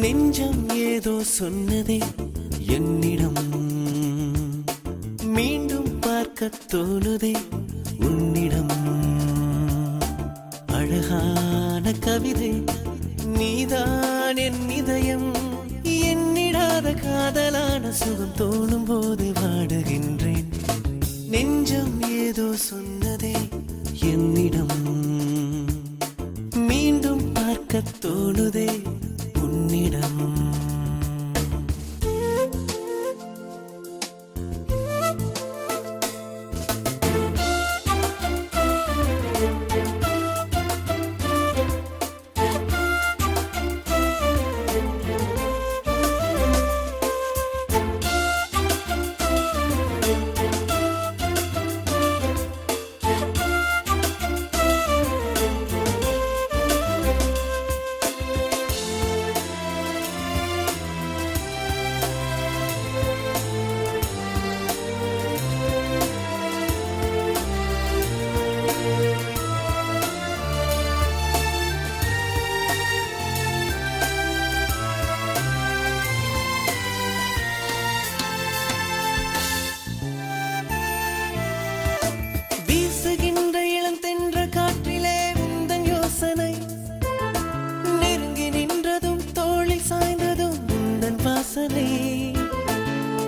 நெஞ்சம் ஏதோ சொன்னதே என்னிடம், மீண்டும் பார்க்க தோணுதே உன்னிடம். அழகான கவிதை நீதான் என் இதயம், என்னிடாத காதலான சுகம் தோணும் போது வாடுகின்றேன். நெஞ்சம் ஏதோ சொன்னதே என்னிடம், மீண்டும் பார்க்க தோணுதே உன்னிடம்.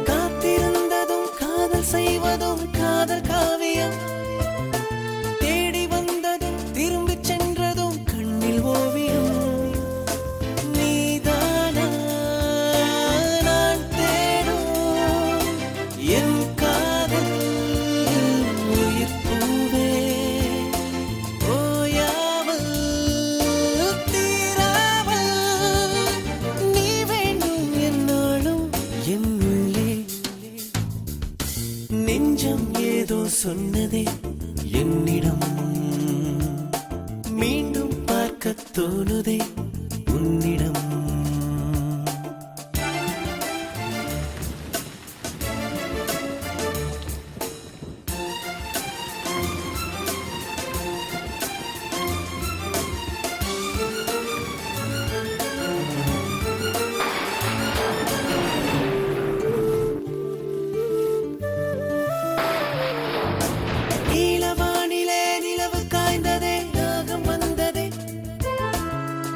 காத்திருந்ததும் காதல் செய்வதும் காதல் காவியம், தேடி வந்ததும் திரும்பி சென்றதும் கண்ணில் ஓவியம். நீதானா நான் தேடும் என் காதல் உயிர் பூவே, ஓயாமல் தீராமல் நீ வேண்டும் என்னாலும் என் உள்ளே. நெஞ்சம் ஏதோ சொன்னதே என்னிடம், மீண்டும் பார்க்க தோணுதே உன்னிடம்.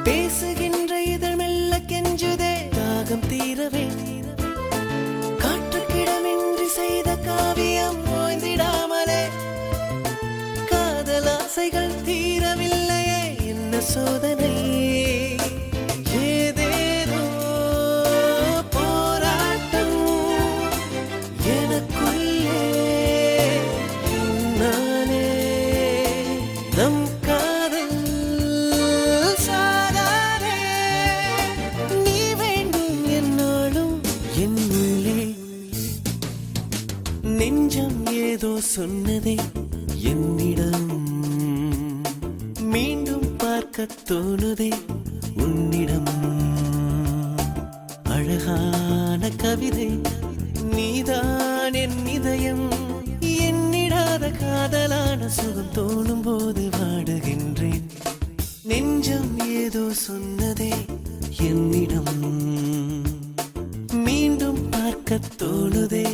பேசுகின்ற இதழ் மெல்ல கெஞ்சுதே தாகம் தீரவே, காற்றுக்கிடமின்றி செய்த காவியம் ஓய்ந்திடாமலே, காதல் ஆசைகள் தீரவில்லையே என்ன சோதனை. ஏதேதோ போராட்டம் எனக்குள்ளே, நானே நம் நெஞ்சம் ஏதோ சொன்னதே என்னிடம், மீண்டும் பார்க்க தோணுதே உன்னிடம். அழகான கவிதை நீதான் என் இதயம், என்னிடாத காதலான சுகம் தோணும் போது வாடுகின்றேன். நெஞ்சம் ஏதோ சொன்னதே என்னிடம், மீண்டும் பார்க்க தோணுதே